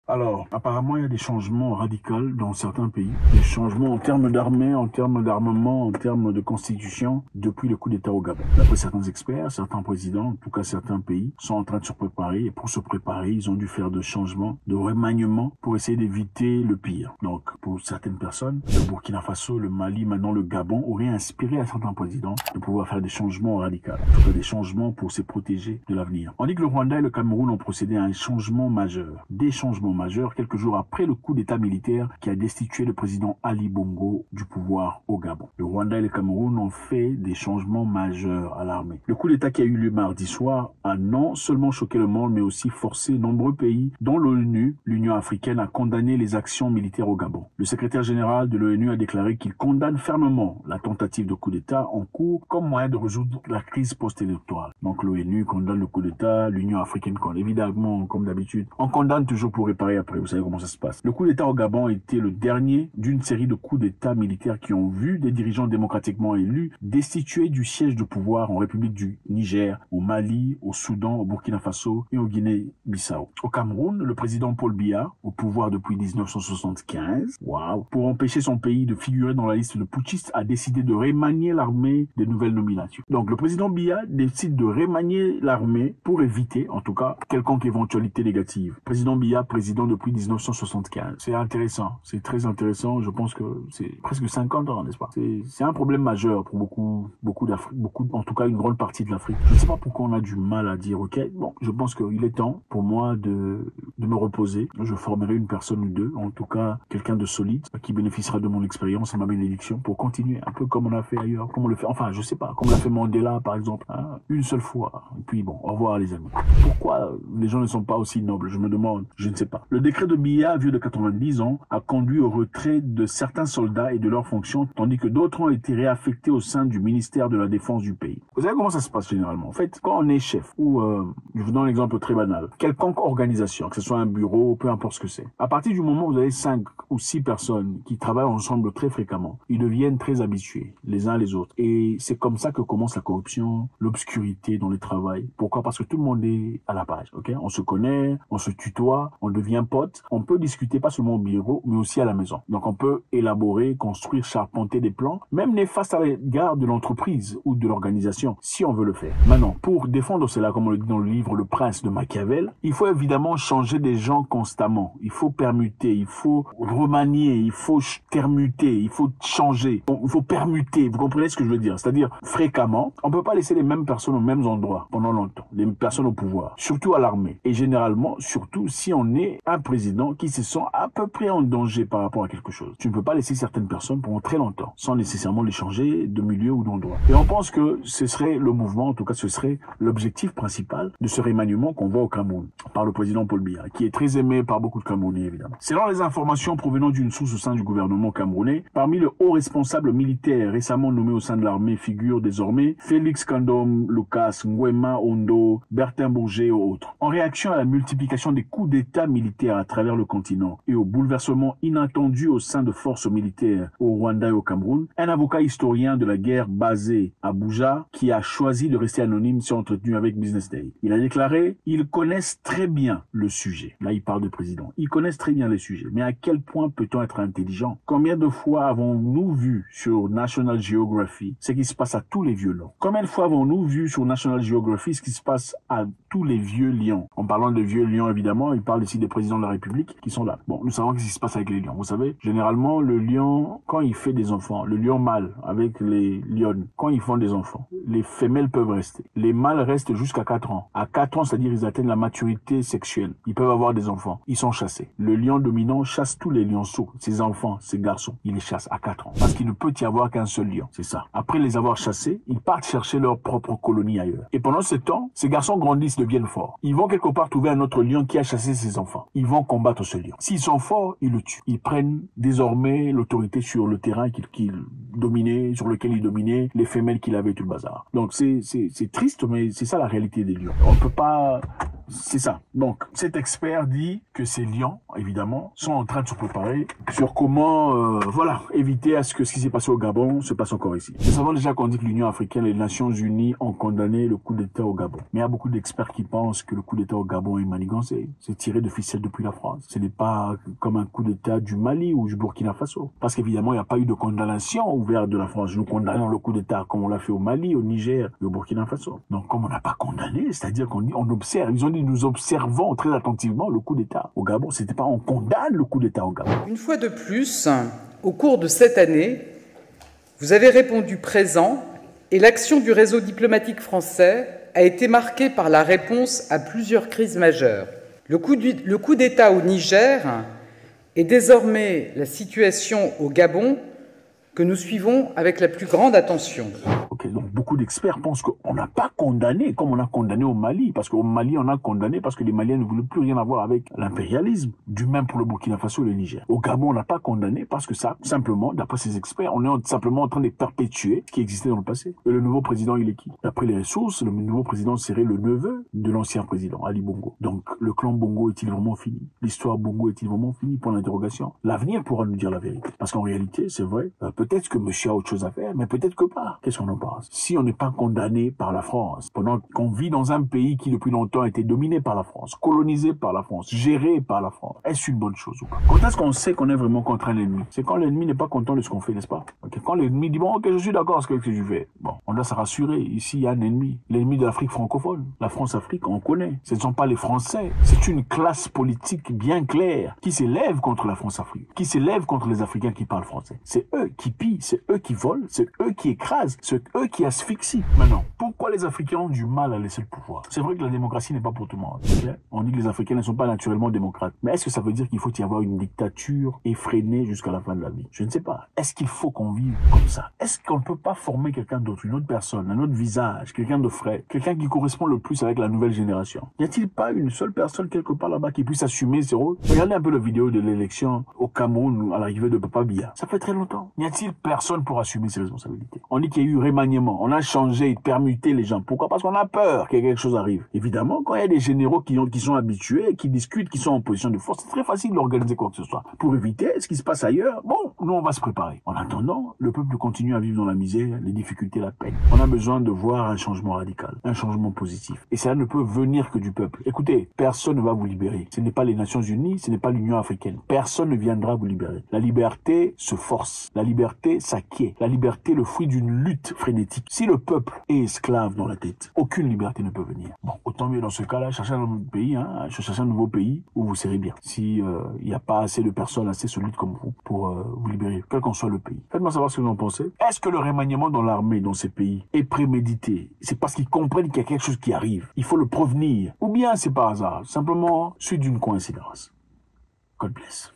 Alors, apparemment, il y a des changements radicaux dans certains pays. Des changements en termes d'armée, en termes d'armement, en termes de constitution, depuis le coup d'État au Gabon. D'après certains experts, certains présidents, en tout cas certains pays, sont en train de se préparer. Et pour se préparer, ils ont dû faire de changements, de remaniements pour essayer d'éviter le pire. Donc, pour certaines personnes, le Burkina Faso, le Mali, maintenant le Gabon, auraient inspiré à certains présidents de pouvoir faire des changements radicaux. En tout cas, des changements pour se protéger de l'avenir. On dit que le Rwanda et le Cameroun ont procédé à un changement majeur. Des changements majeur quelques jours après le coup d'état militaire qui a destitué le président Ali Bongo du pouvoir au Gabon. Le Rwanda et le Cameroun ont fait des changements majeurs à l'armée. Le coup d'état qui a eu lieu mardi soir a non seulement choqué le monde, mais aussi forcé nombreux pays, dont l'ONU, l'Union africaine, à condamner les actions militaires au Gabon. Le secrétaire général de l'ONU a déclaré qu'il condamne fermement la tentative de coup d'état en cours comme moyen de résoudre la crise post-électorale. Donc l'ONU condamne le coup d'état, l'Union africaine condamne, évidemment, comme d'habitude. On condamne toujours pour réparer après, vous savez comment ça se passe. Le coup d'État au Gabon a été le dernier d'une série de coups d'État militaires qui ont vu des dirigeants démocratiquement élus destitués du siège de pouvoir en République du Niger, au Mali, au Soudan, au Burkina Faso et au Guinée-Bissau. Au Cameroun, le président Paul Biya, au pouvoir depuis 1975, pour empêcher son pays de figurer dans la liste de putschistes, a décidé de remanier l'armée des nouvelles nominations. Donc le président Biya décide de remanier l'armée pour éviter, en tout cas, quelconque éventualité négative. Président Biya, président depuis 1975. C'est intéressant, c'est très intéressant. Je pense que c'est presque 50 ans, n'est-ce pas? C'est un problème majeur pour beaucoup d'Afrique, en tout cas une grande partie de l'Afrique. Je ne sais pas pourquoi on a du mal à dire, ok, bon, je pense qu'il est temps pour moi de me reposer. Je formerai une personne ou deux, en tout cas quelqu'un de solide qui bénéficiera de mon expérience et ma bénédiction pour continuer, un peu comme on a fait ailleurs, comme on le fait, enfin je sais pas, comme l'a fait Mandela par exemple, hein, une seule fois. Et puis bon, au revoir les amis. Pourquoi les gens ne sont pas aussi nobles? Je me demande, je ne sais pas. Le décret de Biya, vieux de 90 ans, a conduit au retrait de certains soldats et de leurs fonctions, tandis que d'autres ont été réaffectés au sein du ministère de la Défense du pays. Vous savez comment ça se passe généralement? En fait, quand on est chef, ou je vous donne un exemple très banal, quelconque organisation, que ce soit un bureau, peu importe ce que c'est, à partir du moment où vous avez 5 ou 6 personnes qui travaillent ensemble très fréquemment, ils deviennent très habitués, les uns les autres. Et c'est comme ça que commence la corruption, l'obscurité dans le travail. Pourquoi? Parce que tout le monde est à la page, ok? On se connaît, on se tutoie, on devient pote, on peut discuter pas seulement au bureau, mais aussi à la maison. Donc on peut élaborer, construire, charpenter des plans, même néfastes à l'égard de l'entreprise ou de l'organisation, si on veut le faire. Maintenant, pour défendre cela, comme on le dit dans le livre Le Prince de Machiavel, il faut évidemment changer des gens constamment. Il faut permuter, il faut remanier, il faut permuter, il faut changer, il faut permuter. Vous comprenez ce que je veux dire? C'est-à-dire, fréquemment, on peut pas laisser les mêmes personnes aux mêmes endroits pendant longtemps, les personnes au pouvoir, surtout à l'armée. Et généralement, surtout si on est un président qui se sent à peu près en danger par rapport à quelque chose. Tu ne peux pas laisser certaines personnes pendant très longtemps, sans nécessairement les changer de milieu ou d'endroit. Et on pense que ce serait le mouvement, en tout cas ce serait l'objectif principal de ce remaniement qu'on voit au Cameroun, par le président Paul Biya, qui est très aimé par beaucoup de Camerounais, évidemment. Selon les informations provenant d'une source au sein du gouvernement camerounais, parmi les hauts responsables militaires récemment nommés au sein de l'armée figurent désormais Félix Kandom, Lucas Nguema Ondo, Bertin Bourget et autres. En réaction à la multiplication des coups d'État militaires à travers le continent et au bouleversement inattendu au sein de forces militaires au Rwanda et au Cameroun, un avocat historien de la guerre basé à Abuja, qui a choisi de rester anonyme, s'est entretenu avec Business Day. Il a déclaré « Ils connaissent très bien le sujet ». Là, il parle de président. Ils connaissent très bien les sujets. Mais à quel point peut-on être intelligent? Combien de fois avons-nous vu sur National Geography ce qui se passe à tous les vieux lions? Combien de fois avons-nous vu sur National Geography ce qui se passe à tous les vieux lions? En parlant de vieux lions, évidemment, il parle ici des présidents de la République qui sont là. Bon, nous savons ce qui se passe avec les lions. Vous savez, généralement, le lion, quand il fait des enfants, le lion mâle avec les lionnes, quand ils font des enfants, les femelles peuvent rester. Les mâles restent jusqu'à 4 ans. À 4 ans, c'est-à-dire ils atteignent la maturité sexuelle. Ils peuvent avoir des enfants. Ils sont chassés. Le lion dominant chasse tous les lionceaux, ses enfants, ses garçons. Il les chasse à 4 ans. Parce qu'il ne peut y avoir qu'un seul lion. C'est ça. Après les avoir chassés, ils partent chercher leur propre colonie ailleurs. Et pendant ce temps, ces garçons grandissent, deviennent forts. Ils vont quelque part trouver un autre lion qui a chassé ses enfants. Ils vont combattre ce lion. S'ils sont forts, ils le tuent. Ils prennent désormais l'autorité sur le terrain qu'ils dominaient, sur lequel ils dominaient, les femelles qu'il avait, tout le bazar. Donc c'est triste, mais c'est ça la réalité des lions. On peut pas C'est ça. Donc, cet expert dit que ces lions, évidemment, sont en train de se préparer sur comment, éviter à ce que ce qui s'est passé au Gabon se passe encore ici. Nous savons déjà qu'on dit que l'Union africaine et les Nations unies ont condamné le coup d'État au Gabon. Mais il y a beaucoup d'experts qui pensent que le coup d'État au Gabon est manigancé. C'est tiré de ficelle depuis la France. Ce n'est pas comme un coup d'État du Mali ou du Burkina Faso. Parce qu'évidemment, il n'y a pas eu de condamnation ouverte de la France. Nous condamnons le coup d'État comme on l'a fait au Mali, au Niger et au Burkina Faso. Donc, comme on n'a pas condamné, c'est-à-dire qu'on dit, on observe. Ils ont dit, nous observons très attentivement le coup d'État au Gabon. C'était pas, on condamne le coup d'État au Gabon. Une fois de plus, au cours de cette année, vous avez répondu présent et l'action du réseau diplomatique français a été marquée par la réponse à plusieurs crises majeures. Le coup d'État au Niger et désormais la situation au Gabon que nous suivons avec la plus grande attention. Donc beaucoup d'experts pensent qu'on n'a pas condamné comme on a condamné au Mali, parce qu'au Mali on a condamné parce que les Maliens ne voulaient plus rien avoir avec l'impérialisme, du même pour le Burkina Faso et le Niger. Au Gabon on n'a pas condamné parce que ça, simplement, d'après ces experts, on est simplement en train de perpétuer ce qui existait dans le passé. Et le nouveau président il est qui? D'après les ressources, le nouveau président serait le neveu de l'ancien président, Ali Bongo. Donc le clan Bongo est-il vraiment fini? L'histoire Bongo est-il vraiment finie? Point d'interrogation. L'avenir pourra nous dire la vérité. Parce qu'en réalité, c'est vrai, peut-être que monsieur a autre chose à faire, mais peut-être que pas. Qu'est-ce qu'on en pense? Si on n'est pas condamné par la France, pendant qu'on vit dans un pays qui depuis longtemps a été dominé par la France, colonisé par la France, géré par la France, est-ce une bonne chose ou pas? Quand est-ce qu'on sait qu'on est vraiment contre un ennemi? C'est quand l'ennemi n'est pas content de ce qu'on fait, n'est-ce pas? Quand l'ennemi dit, bon, ok, je suis d'accord avec ce que je fais. Bon, on doit se rassurer. Ici, il y a un ennemi. L'ennemi de l'Afrique francophone. La France-Afrique, on connaît. Ce ne sont pas les Français. C'est une classe politique bien claire qui s'élève contre la France-Afrique, qui s'élève contre les Africains qui parlent français. C'est eux qui pillent, c'est eux qui volent, c'est eux qui écrasent, c'est eux qui asphyxient. Maintenant, pourquoi les Africains ont du mal à laisser le pouvoir? C'est vrai que la démocratie n'est pas pour tout le monde. Okay? On dit que les Africains ne sont pas naturellement démocrates. Mais est-ce que ça veut dire qu'il faut y avoir une dictature effrénée jusqu'à la fin de la vie? Je ne sais pas. Est-ce qu'il faut qu'on vive comme ça? Est-ce qu'on ne peut pas former quelqu'un d'autre, une autre personne, un autre visage, quelqu'un de frais, quelqu'un qui correspond le plus avec la nouvelle génération? N'y a-t-il pas une seule personne quelque part là-bas qui puisse assumer ses rôles? Regardez un peu la vidéo de l'élection au Cameroun à l'arrivée de Papa Biya. Ça fait très longtemps. N'y a-t-il personne pour assumer ses responsabilités? On dit qu'il y a eu remaniement. On a changé et permuté les gens. Pourquoi? Parce qu'on a peur que quelque chose arrive. Évidemment, quand il y a des généraux qui sont habitués, qui discutent, qui sont en position de force, c'est très facile d'organiser quoi que ce soit. Pour éviter ce qui se passe ailleurs, bon, nous on va se préparer. En attendant, le peuple continue à vivre dans la misère, les difficultés, la peine. On a besoin de voir un changement radical, un changement positif. Et ça ne peut venir que du peuple. Écoutez, personne ne va vous libérer. Ce n'est pas les Nations Unies, ce n'est pas l'Union africaine. Personne ne viendra vous libérer. La liberté se force. La liberté s'acquiert. La liberté, le fruit d'une lutte frénétique. Si le peuple est esclave dans la tête, aucune liberté ne peut venir. Bon, autant mieux dans ce cas-là, chercher un autre pays, chercher un nouveau pays où vous serez bien. Si il n'y a pas assez de personnes assez solides comme vous pour vous libérer, quel qu'en soit le pays. Faites-moi savoir ce que vous en pensez. Est-ce que le remaniement dans l'armée dans ces pays est prémédité? C'est parce qu'ils comprennent qu'il y a quelque chose qui arrive. Il faut le prévenir. Ou bien c'est par hasard, simplement suite d'une coïncidence. God bless.